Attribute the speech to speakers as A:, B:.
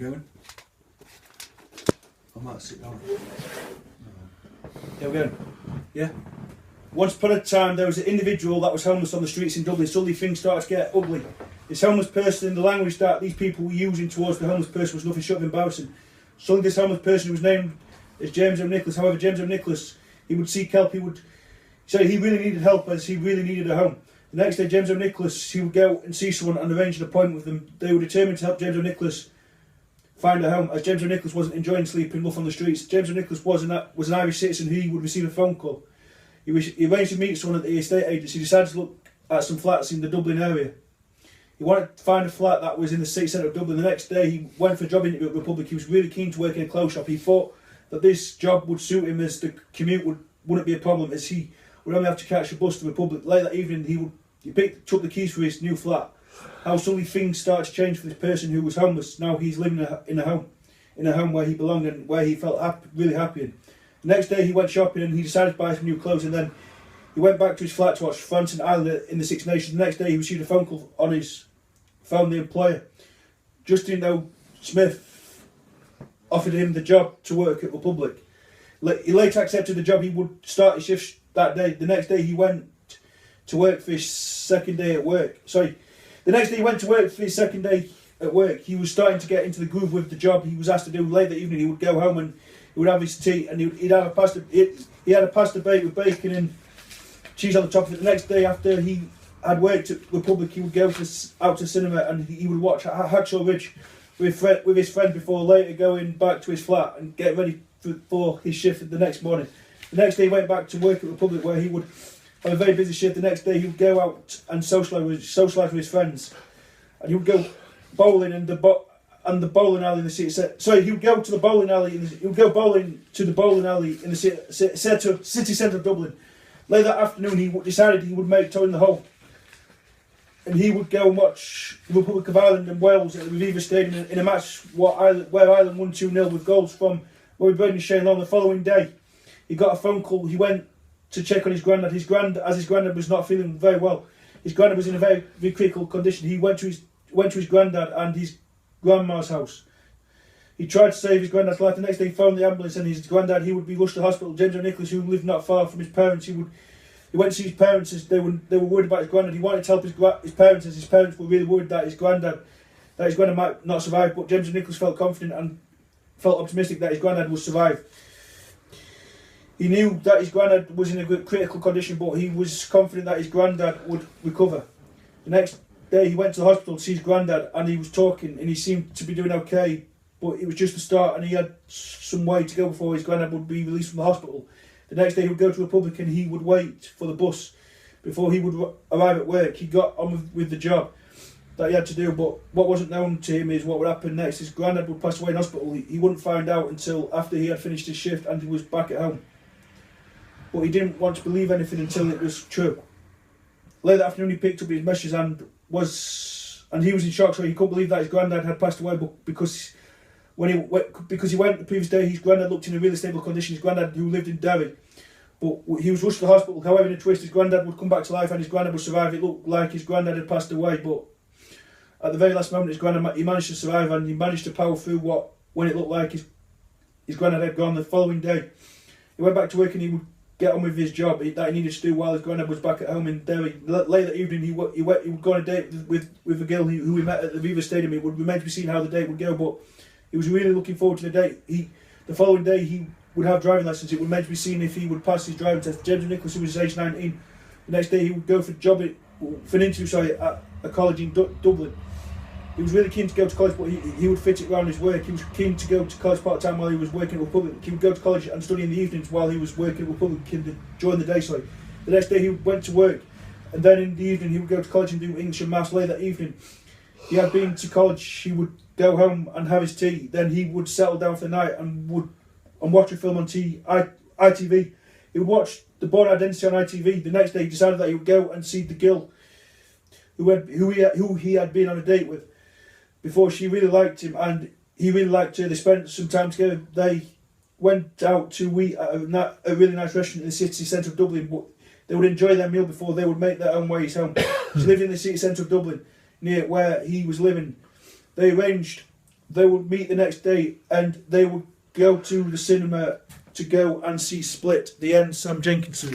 A: going. I might sit down.
B: Yeah, we're going. Yeah. Once upon a time, there was an individual that was homeless on the streets in Dublin. Suddenly things started to get ugly. This homeless person, the language that these people were using towards the homeless person was nothing short of embarrassing. Suddenly this homeless person who was named as James O'Nicholas. However, James O'Nicholas, he would seek help. He would say he really needed help as he really needed a home. The next day, James O'Nicholas, he would go and see someone and arrange an appointment with them. They were determined to help James O'Nicholas find a home, as James O'Nicholas wasn't enjoying sleeping rough on the streets. James O'Nicholas was an Irish citizen who would receive a phone call. He arranged to meet someone at the estate agency. He decided to look at some flats in the Dublin area. He wanted to find a flat that was in the city centre of Dublin. The next day he went for a job interview at Republic. He was really keen to work in a clothes shop. He thought that this job would suit him as the commute wouldn't be a problem, as he would only have to catch a bus to Republic. Late that evening he picked up the keys for his new flat. How suddenly things started to change for this person who was homeless. Now he's living in a home where he belonged and where he felt really happy in. The next day he went shopping and he decided to buy some new clothes, and then he went back to his flat to watch France and Ireland in the Six Nations. The next day he received a phone call on his phone. The employer, Justin O. Smith, offered him the job to work at Republic. He later accepted the job. He would start his shift that day. The next day he went to work for his second day at work. The next day he went to work for his second day at work. He was starting to get into the groove with the job he was asked to do. Late that evening he would go home and he would have his tea, and he had a pasta. He had a pasta bake with bacon and cheese on the top of it. The next day, after he had worked at Republic, he would go out to cinema and he would watch Hacksaw Ridge with his friend before later going back to his flat and get ready for his shift the next morning. The next day, he went back to work at Republic, where he would have a very busy shift. The next day, he would go out and socialise with his friends, and he would go bowling in the bowling alley in the city. He would go to the bowling alley. He would go bowling to the bowling alley in the city centre of Dublin. Later that afternoon, he decided he would make Town the Hole, and he would go and watch the Republic of Ireland and Wales at the Aviva Stadium in a match where Ireland won 2-0 with goals from Rory Braden and Shane Long. The following day, he got a phone call. He went to check on his granddad. His granddad was not feeling very well. His granddad was in a very, very critical condition. He went to his granddad and his grandma's house. He tried to save his granddad's life. The next day he phoned the ambulance, and his granddad, he would be rushed to hospital. James O'Nicholas, who lived not far from his parents, he went to see his parents as they were worried about his granddad. He wanted to help his parents, as his parents were really worried that his granddad might not survive. But James O'Nicholas felt confident and felt optimistic that his granddad would survive. He knew that his granddad was in a critical condition, but he was confident that his granddad would recover. The next day he went to the hospital to see his granddad, and he was talking and he seemed to be doing okay, but it was just the start and he had some way to go before his granddad would be released from the hospital. The next day he would go to Republic and he would wait for the bus before he would arrive at work. He got on with the job that he had to do, but what wasn't known to him is what would happen next. His granddad would pass away in hospital. He wouldn't find out until after he had finished his shift and he was back at home. But he didn't want to believe anything until it was true. Later that afternoon he picked up his messages and he was in shock, so he couldn't believe that his granddad had passed away, but because he went the previous day, his granddad looked in a really stable condition. His granddad, who lived in Derry, but he was rushed to the hospital. However, in a twist, his granddad would come back to life and his granddad would survive. It looked like his granddad had passed away, but at the very last moment, he managed to survive, and he managed to power through when it looked like his granddad had gone. The following day, he went back to work and he would get on with his job that he needed to do while his granddad was back at home in Derry. Later that evening, he would go on a date with a girl who we met at the Aviva Stadium. It would remain to be seen how the date would go, but he was really looking forward to the date. The following day, he would have driving lessons. It would remain to be seen if he would pass his driving test. James O'Nicholas, who was age 19, the next day he would go for an interview at a college in Dublin. He was really keen to go to college, but he would fit it around his work. He was keen to go to college part-time while he was working at Republic. He would go to college and study in the evenings while he was working at Republic during the day. The next day he went to work, and then in the evening he would go to college and do English and Maths. Later that evening, he had been to college. He would go home and have his tea. Then he would settle down for the night and watch a film on ITV. He would watch The Born Identity on ITV. The next day he decided that he would go and see the girl who he had been on a date with before. She really liked him and he really liked her. They spent some time together. They went out to eat at a really nice restaurant in the city centre of Dublin, but they would enjoy their meal before they would make their own ways home. She lived in the city centre of Dublin, near where he was living. They arranged they would meet the next day and they would go to the cinema to go and see Split, the end Sam Jenkinson.